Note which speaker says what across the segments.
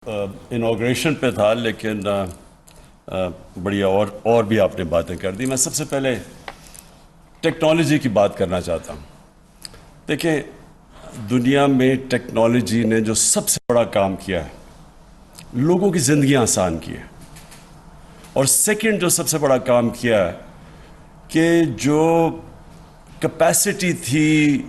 Speaker 1: Inauguration پہ تھا لیکن بڑی اور بھی آپ نے باتیں کر دی. میں سب سے پہلے ٹیکنالوجی کی بات کرنا چاہتا ہوں. دیکھیں, دنیا میں ٹیکنالوجی نے جو سب سے بڑا کام کیا ہے, لوگوں کی زندگیاں آسان کی ہے. اور سیکنڈ جو سب سے بڑا کام کیا ہے کہ جو کیپیسٹی تھی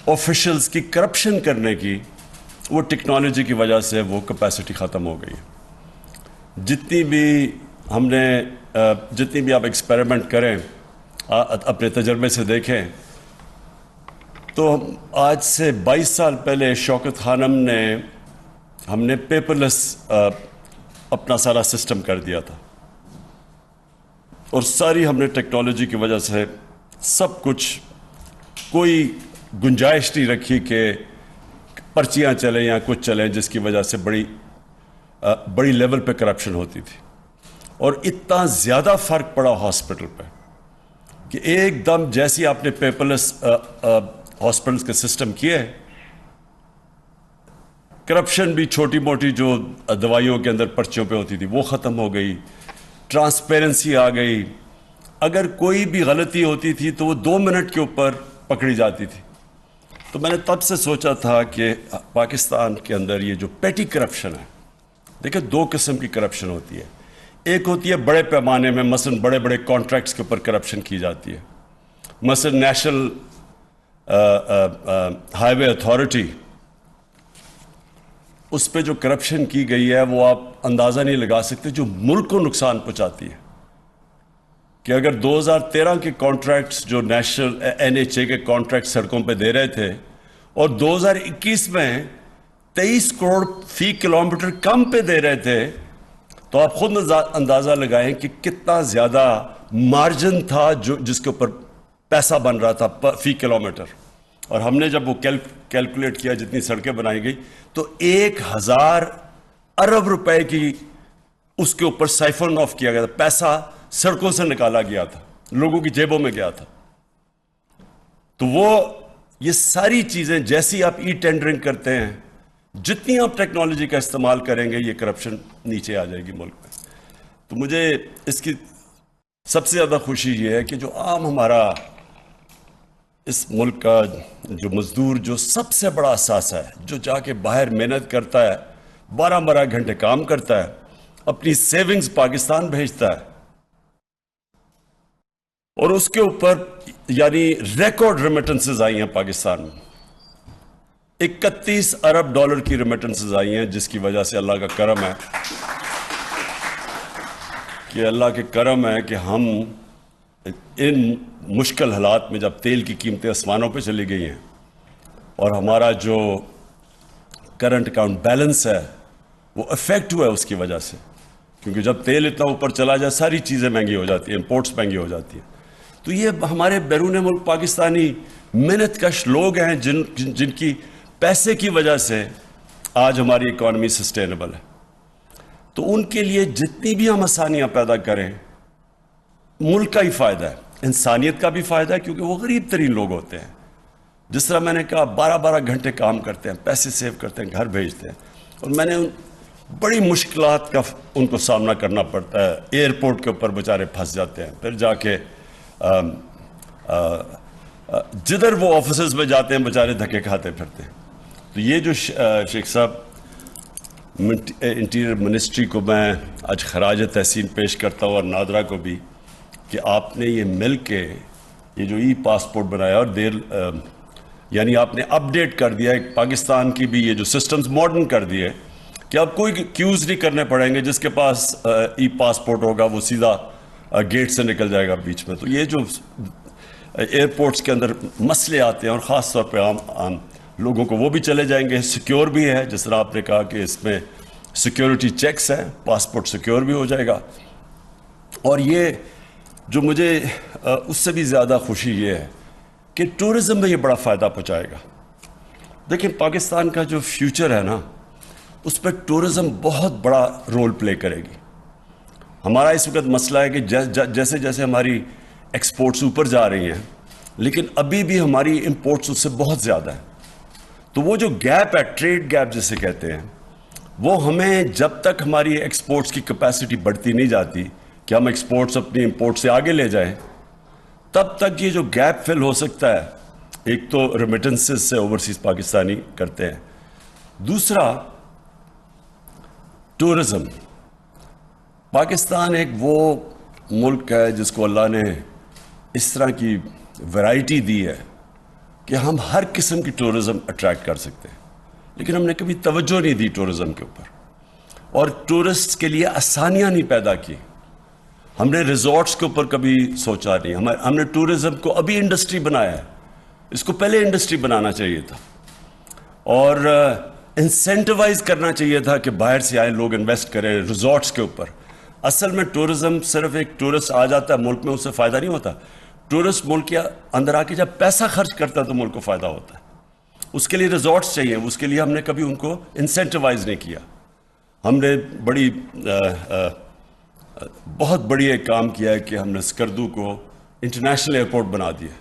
Speaker 1: آفیشلز کی کرپشن کرنے کی, وہ ٹیکنالوجی کی وجہ سے وہ کیپیسٹی ختم ہو گئی. جتنی بھی آپ ایکسپیریمنٹ کریں, اپنے تجربے سے دیکھیں, تو آج سے 22 سال پہلے شوکت خانم نے ہم نے پیپر لیس اپنا سارا سسٹم کر دیا تھا, اور ساری ہم نے ٹیکنالوجی کی وجہ سے سب کچھ, کوئی گنجائش نہیں رکھی کہ پرچیاں چلیں یا کچھ چلیں, جس کی وجہ سے بڑی لیول پہ کرپشن ہوتی تھی. اور اتنا زیادہ فرق پڑا ہاسپٹل پہ کہ ایک دم جیسی آپ نے پیپر لیس ہاسپٹلس کے سسٹم کیے, کرپشن بھی چھوٹی موٹی جو دوائیوں کے اندر پرچیوں پہ ہوتی تھی وہ ختم ہو گئی, ٹرانسپیرنسی آ گئی. اگر کوئی بھی غلطی ہوتی تھی تو وہ 2 منٹ کے اوپر پکڑی جاتی تھی. تو میں نے تب سے سوچا تھا کہ پاکستان کے اندر یہ جو پیٹی کرپشن ہے, دیکھیں 2 قسم کی کرپشن ہوتی ہے. ایک ہوتی ہے بڑے پیمانے میں, مثلا بڑے بڑے کانٹریکٹس کے اوپر کرپشن کی جاتی ہے. مثلا نیشنل ہائی وے اتھارٹی, اس پہ جو کرپشن کی گئی ہے وہ آپ اندازہ نہیں لگا سکتے, جو ملک کو نقصان پہنچاتی ہے. کہ اگر 2013 کے کانٹریکٹس جو نیشنل NHA کے کانٹریکٹ سڑکوں پہ دے رہے تھے, اور 2021 میں 23 کروڑ فی کلومیٹر کم پہ دے رہے تھے, تو آپ خود اندازہ لگائیں کہ کتنا زیادہ مارجن تھا جس کے اوپر پیسہ بن رہا تھا فی کلومیٹر. اور ہم نے جب وہ کیلکولیٹ کیا جتنی سڑکیں بنائی گئی, تو 1000 ارب روپے کی اس کے اوپر سائفن آف کیا گیا تھا, پیسہ سڑکوں سے نکالا گیا تھا, لوگوں کی جیبوں میں گیا تھا. تو یہ ساری چیزیں جیسی آپ ای ٹینڈرنگ کرتے ہیں, جتنی آپ ٹیکنالوجی کا استعمال کریں گے, یہ کرپشن نیچے آ جائے گی ملک میں. تو مجھے اس کی سب سے زیادہ خوشی یہ ہے کہ جو عام ہمارا اس ملک کا جو مزدور, جو سب سے بڑا اثاثہ ہے, جو جا کے باہر محنت کرتا ہے, 12 گھنٹے کام کرتا ہے, اپنی سیونگز پاکستان بھیجتا ہے, اور اس کے اوپر یعنی ریکارڈ ریمیٹنسز آئی ہیں پاکستان میں. 31 ارب ڈالر کی ریمیٹنسز آئی ہیں, جس کی وجہ سے اللہ کا کرم ہے کہ ہم ان مشکل حالات میں, جب تیل کی قیمتیں آسمانوں پہ چلی گئی ہیں اور ہمارا جو کرنٹ اکاؤنٹ بیلنس ہے وہ افیکٹ ہوا ہے اس کی وجہ سے, کیونکہ جب تیل اتنا اوپر چلا جائے ساری چیزیں مہنگی ہو جاتی ہیں, امپورٹس مہنگی ہو جاتی ہیں. تو یہ ہمارے بیرون ملک پاکستانی محنت کش لوگ ہیں جن کی پیسے کی وجہ سے آج ہماری اکانومی سسٹینیبل ہے. تو ان کے لیے جتنی بھی ہم آسانیاں پیدا کریں, ملک کا ہی فائدہ ہے, انسانیت کا بھی فائدہ ہے, کیونکہ وہ غریب ترین لوگ ہوتے ہیں. جس طرح میں نے کہا 12 گھنٹے کام کرتے ہیں, پیسے سیو کرتے ہیں, گھر بھیجتے ہیں, اور میں نے بڑی مشکلات کا ان کو سامنا کرنا پڑتا ہے. ایئرپورٹ کے اوپر بیچارے پھنس جاتے ہیں, پھر جا کے جدھر وہ آفیسز میں جاتے ہیں بیچارے دھکے کھاتے پھرتے ہیں. تو یہ جو شیخ صاحب انٹیریئر منسٹری کو میں آج خراج تحسین پیش کرتا ہوں, اور نادرا کو بھی, کہ آپ نے یہ مل کے یہ جو ای پاسپورٹ بنایا, اور یعنی آپ نے اپڈیٹ کر دیا ہے پاکستان کی بھی, یہ جو سسٹمز ماڈرن کر دیے کہ اب کوئی کیوز نہیں کرنے پڑیں گے. جس کے پاس ای پاسپورٹ ہوگا وہ سیدھا گیٹ سے نکل جائے گا بیچ میں. تو یہ جو ایئرپورٹس کے اندر مسئلے آتے ہیں, اور خاص طور پہ عام لوگوں کو, وہ بھی چلے جائیں گے. سیکیور بھی ہے, جس طرح آپ نے کہا کہ اس میں سیکیورٹی چیکس ہیں, پاسپورٹ سیکیور بھی ہو جائے گا. اور یہ جو مجھے اس سے بھی زیادہ خوشی یہ ہے کہ ٹورزم میں یہ بڑا فائدہ پہنچائے گا. دیکھیں پاکستان کا جو فیوچر ہے نا, اس پہ ٹورزم بہت بڑا رول پلے کرے گی. ہمارا اس وقت مسئلہ ہے کہ جیسے جیسے ہماری ایکسپورٹس اوپر جا رہی ہیں, لیکن ابھی بھی ہماری امپورٹس اس سے بہت زیادہ ہیں. تو وہ جو گیپ ہے, ٹریڈ گیپ جسے کہتے ہیں, وہ ہمیں جب تک ہماری ایکسپورٹس کی کیپیسٹی بڑھتی نہیں جاتی کہ ہم ایکسپورٹس اپنی امپورٹ سے آگے لے جائیں، تب تک یہ جو گیپ فل ہو سکتا ہے، ایک تو ریمیٹنسز سے اوورسیز پاکستانی کرتے ہیں، دوسرا ٹورزم. پاکستان ایک وہ ملک ہے جس کو اللہ نے اس طرح کی ویرائٹی دی ہے کہ ہم ہر قسم کی ٹورزم اٹریکٹ کر سکتے ہیں، لیکن ہم نے کبھی توجہ نہیں دی ٹورزم کے اوپر، اور ٹورسٹ کے لیے آسانیاں نہیں پیدا کی. ہم نے ریزورٹس کے اوپر کبھی سوچا نہیں. ہم نے ٹورزم کو ابھی انڈسٹری بنایا ہے، اس کو پہلے انڈسٹری بنانا چاہیے تھا، اور انسینٹیوائز کرنا چاہیے تھا کہ باہر سے آئے لوگ انویسٹ کریں ریزورٹس کے اوپر. اصل میں ٹورزم صرف ایک ٹورسٹ آ جاتا ہے ملک میں، اس سے فائدہ نہیں ہوتا. ٹورسٹ ملک کے اندر آ کے جب پیسہ خرچ کرتا ہے تو ملک کو فائدہ ہوتا ہے. اس کے لیے ریزورٹس چاہیے، اس کے لیے ہم نے کبھی ان کو انسینٹیوائز نہیں کیا. ہم نے بہت بڑی ایک کام کیا ہے کہ ہم نے اسکردو کو انٹرنیشنل ایئرپورٹ بنا دیا.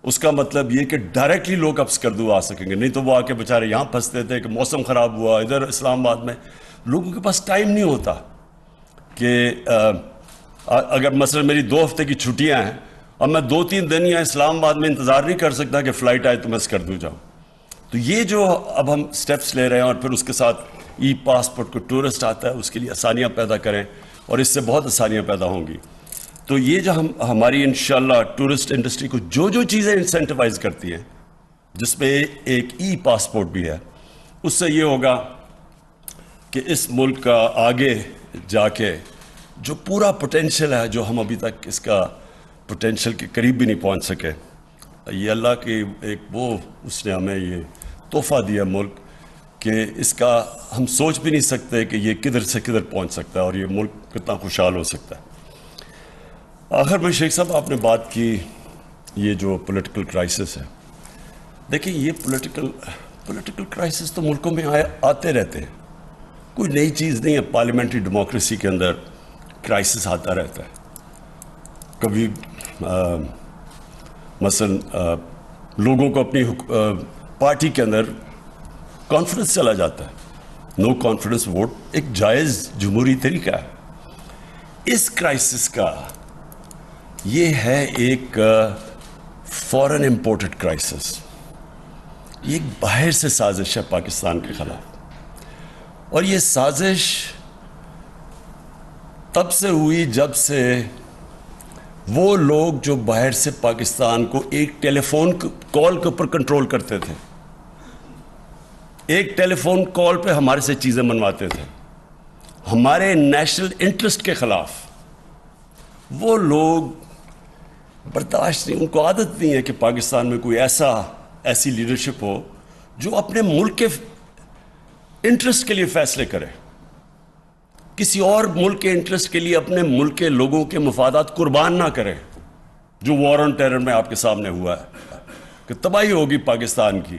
Speaker 1: اس کا مطلب یہ کہ ڈائریکٹلی لوگ اب اسکردو آ سکیں گے، نہیں تو وہ آ کے بیچارے یہاں پھنستے تھے کہ موسم خراب ہوا ادھر اسلام آباد میں. لوگوں کے پاس ٹائم نہیں ہوتا کہ اگر مثلا میری 2 ہفتے کی چھٹیاں ہیں، اب میں 2-3 دن یا اسلام آباد میں انتظار نہیں کر سکتا کہ فلائٹ آئے تو میں اسکردو جاؤں. تو یہ جو اب ہم سٹیپس لے رہے ہیں، اور پھر اس کے ساتھ ای پاسپورٹ کو ٹورسٹ آتا ہے اس کے لیے آسانیاں پیدا کریں، اور اس سے بہت آسانیاں پیدا ہوں گی. تو یہ جو ہماری انشاءاللہ ٹورسٹ انڈسٹری کو جو چیزیں انسینٹیوائز کرتی ہیں، جس میں ایک ای پاسپورٹ بھی ہے، اس سے یہ ہوگا کہ اس ملک کا آگے جا کے جو پورا پوٹینشیل ہے، جو ہم ابھی تک اس کا پوٹینشیل کے قریب بھی نہیں پہنچ سکے، یہ اللہ کی ایک اس نے ہمیں یہ تحفہ دیا ملک کہ اس کا ہم سوچ بھی نہیں سکتے کہ یہ کدھر سے کدھر پہنچ سکتا ہے اور یہ ملک کتنا خوشحال ہو سکتا ہے. آخر میں شیخ صاحب آپ نے بات کی یہ جو پولیٹیکل کرائسس ہے، دیکھیں یہ پولیٹیکل کرائسس تو ملکوں میں آتے رہتے ہیں، کوئی نئی چیز نہیں ہے. پارلیمنٹری ڈیموکریسی کے اندر کرائسس آتا رہتا ہے. کبھی مثلا لوگوں کو اپنی پارٹی کے اندر کانفیڈنس چلا جاتا ہے، نو کانفیڈنس ووٹ ایک جائز جمہوری طریقہ ہے. اس کرائسس کا یہ ہے ایک فورن امپورٹڈ کرائسس، یہ ایک باہر سے سازش ہے پاکستان کے خلاف، اور یہ سازش تب سے ہوئی جب سے وہ لوگ جو باہر سے پاکستان کو ایک ٹیلی فون کال کے اوپر کنٹرول کرتے تھے، ایک ٹیلی فون کال پہ ہمارے سے چیزیں منواتے تھے ہمارے نیشنل انٹرسٹ کے خلاف، وہ لوگ برداشت نہیں، ان کو عادت نہیں ہے کہ پاکستان میں کوئی ایسی لیڈرشپ ہو جو اپنے ملک کے انٹرسٹ کے لیے فیصلے کرے، کسی اور ملک کے انٹرسٹ کے لیے اپنے ملک کے لوگوں کے مفادات قربان نہ کرے. جو وار آن ٹیرر میں آپ کے سامنے ہوا ہے کہ تباہی ہوگی پاکستان کی،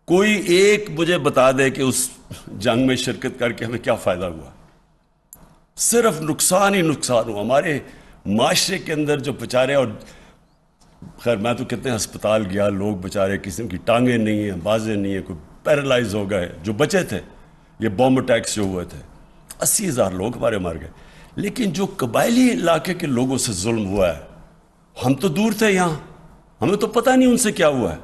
Speaker 1: کوئی ایک مجھے بتا دے کہ اس جنگ میں شرکت کر کے ہمیں کیا فائدہ ہوا؟ صرف نقصان ہی نقصان ہوا. ہمارے معاشرے کے اندر جو بیچارے، اور خیر میں تو کتنے ہسپتال گیا، لوگ بیچارے کسی کی ٹانگیں نہیں ہیں، بازیں نہیں ہیں، کوئی پیرالائز ہو گئے جو بچے تھے. یہ بوم اٹیکس جو ہوئے تھے 80,000 لوگ ہمارے مر گئے. لیکن جو قبائلی علاقے کے لوگوں سے ظلم ہوا ہے، ہم تو دور تھے یہاں، ہمیں تو پتہ نہیں ان سے کیا ہوا ہے.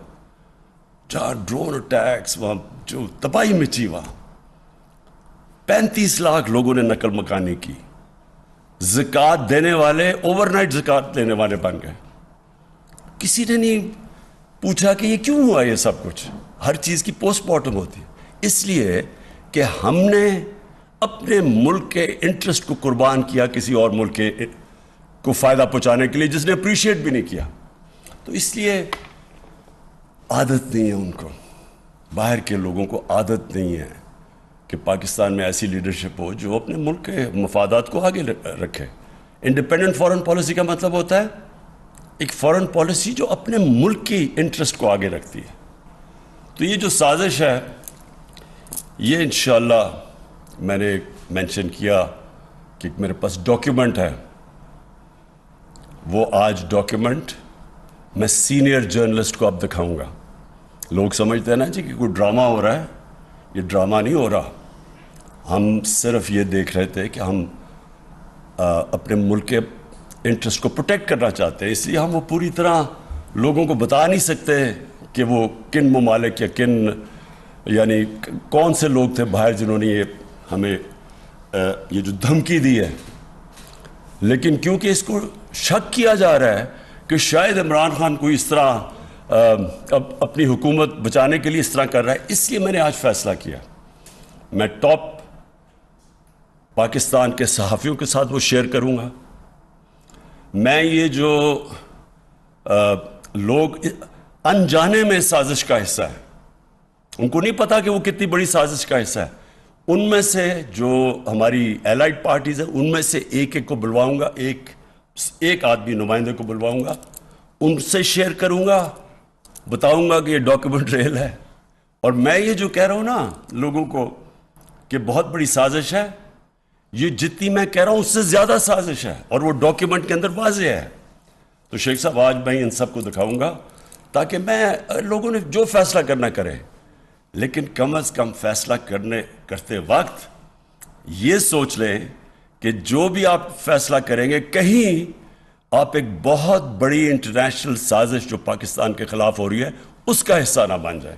Speaker 1: جہاں ڈرون اٹیکس، وہاں جو تباہی مچی، وہاں 35 لاکھ لوگوں نے نقل مکانی کی. زکوٰۃ دینے والے اوور نائٹ زکوٰۃ دینے والے بن گئے. کسی نے نہیں پوچھا کہ یہ کیوں ہوا. یہ سب کچھ ہر چیز کی پوسٹ مارٹم ہوتی ہے، اس لیے کہ ہم نے اپنے ملک کے انٹرسٹ کو قربان کیا کسی اور ملک کے کو فائدہ پہنچانے کے لیے، جس نے اپریشیٹ بھی نہیں کیا. تو اس لیے عادت نہیں ہے ان کو، باہر کے لوگوں کو عادت نہیں ہے کہ پاکستان میں ایسی لیڈرشپ ہو جو اپنے ملک کے مفادات کو آگے رکھے. انڈیپینڈنٹ فارن پالیسی کا مطلب ہوتا ہے ایک فارن پالیسی جو اپنے ملک کی انٹرسٹ کو آگے رکھتی ہے. تو یہ جو سازش ہے، یہ انشاءاللہ میں نے مینشن کیا کہ میرے پاس ڈاکیومنٹ ہے. وہ آج ڈاکیومنٹ میں سینئر جرنلسٹ کو اب دکھاؤں گا. لوگ سمجھتے ہیں نا جی کہ کوئی ڈرامہ ہو رہا ہے، یہ ڈرامہ نہیں ہو رہا. ہم صرف یہ دیکھ رہے تھے کہ ہم اپنے ملک کے انٹرسٹ کو پروٹیکٹ کرنا چاہتے ہیں، اس لیے ہم وہ پوری طرح لوگوں کو بتا نہیں سکتے کہ وہ کن ممالک یا کن یعنی کون سے لوگ تھے باہر جنہوں نے یہ ہمیں یہ جو دھمکی دی ہے. لیکن کیونکہ اس کو شک کیا جا رہا ہے کہ شاید عمران خان کوئی اس طرح اپنی حکومت بچانے کے لیے اس طرح کر رہا ہے، اس لیے میں نے آج فیصلہ کیا میں ٹاپ پاکستان کے صحافیوں کے ساتھ وہ شیئر کروں گا. میں یہ جو لوگ انجانے میں سازش کا حصہ ہیں، ان کو نہیں پتا کہ وہ کتنی بڑی سازش کا حصہ ہے، ان میں سے جو ہماری ایلائڈ پارٹیز ہیں ان میں سے ایک ایک کو بلواؤں گا، ایک آدمی نمائندے کو بلواؤں گا، ان سے شیئر کروں گا، بتاؤں گا کہ یہ ڈاکیومنٹ ریل ہے. اور میں یہ جو کہہ رہا ہوں نا لوگوں کو کہ بہت بڑی سازش ہے، یہ جتنی میں کہہ رہا ہوں اس سے زیادہ سازش ہے، اور وہ ڈاکیومنٹ کے اندر واضح ہے. تو شیخ صاحب آج میں ان سب کو دکھاؤں گا تاکہ لوگوں نے جو فیصلہ کرنا کرے، لیکن کم از کم فیصلہ کرتے وقت یہ سوچ لیں کہ جو بھی آپ فیصلہ کریں گے کہیں آپ ایک بہت بڑی انٹرنیشنل سازش جو پاکستان کے خلاف ہو رہی ہے اس کا حصہ نہ بن جائے.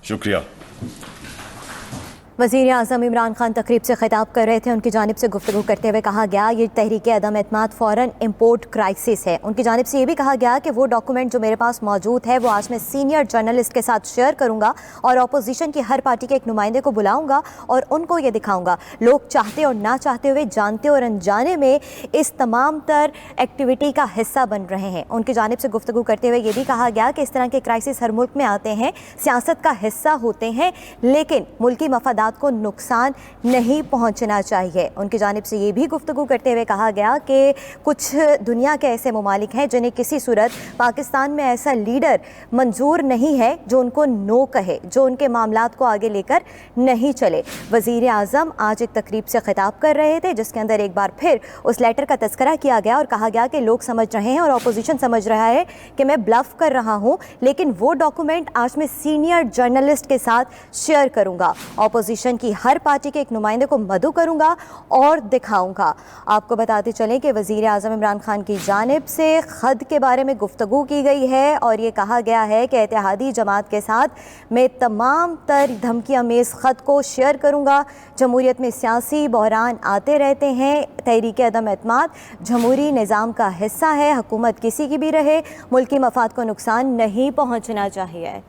Speaker 1: شکریہ.
Speaker 2: وزیر اعظم عمران خان تقریب سے خطاب کر رہے تھے. ان کی جانب سے گفتگو کرتے ہوئے کہا گیا یہ تحریک عدم اعتماد فوراً امپورٹ کرائسس ہے. ان کی جانب سے یہ بھی کہا گیا کہ وہ ڈاکومنٹ جو میرے پاس موجود ہے وہ آج میں سینئر جرنلسٹ کے ساتھ شیئر کروں گا اور اپوزیشن کی ہر پارٹی کے ایک نمائندے کو بلاؤں گا اور ان کو یہ دکھاؤں گا. لوگ چاہتے اور نہ چاہتے ہوئے، جانتے اور انجانے میں اس تمام تر ایکٹیویٹی کا حصہ بن رہے ہیں. ان کی جانب سے گفتگو کرتے ہوئے یہ بھی کہا گیا کہ اس طرح کے کرائسس ہر ملک میں آتے ہیں، سیاست کا حصہ ہوتے ہیں، لیکن ملکی مفادات کو نقصان نہیں پہنچنا چاہیے. ان کی جانب سے یہ بھی گفتگو کرتے ہوئے کہا گیا کہ کچھ دنیا کے ایسے ممالک ہیں جنہیں کسی صورت پاکستان میں ایسا لیڈر منظور نہیں ہے جو ان کو نو کہے، جو ان کے معاملات کو آگے لے کر نہیں چلے. وزیر اعظم آج ایک تقریب سے خطاب کر رہے تھے جس کے اندر ایک بار پھر اس لیٹر کا تذکرہ کیا گیا اور کہا گیا کہ لوگ سمجھ رہے ہیں اور اپوزیشن سمجھ رہا ہے کہ میں بلف کر رہا ہوں، لیکن وہ ڈاکومنٹ آج میں سینئر جرنلسٹ کے ساتھ شیئر کروں گا. اپوزیشن کی ہر پارٹی کے ایک نمائندے کو مدعو کروں گا اور دکھاؤں گا. آپ کو بتاتے چلیں کہ وزیر اعظم عمران خان کی جانب سے خط کے بارے میں گفتگو کی گئی ہے اور یہ کہا گیا ہے کہ اتحادی جماعت کے ساتھ میں تمام تر دھمکی آمیز خط کو شیئر کروں گا. جمہوریت میں سیاسی بحران آتے رہتے ہیں. تحریک عدم اعتماد جمہوری نظام کا حصہ ہے. حکومت کسی کی بھی رہے، ملکی مفاد کو نقصان نہیں پہنچنا چاہیے.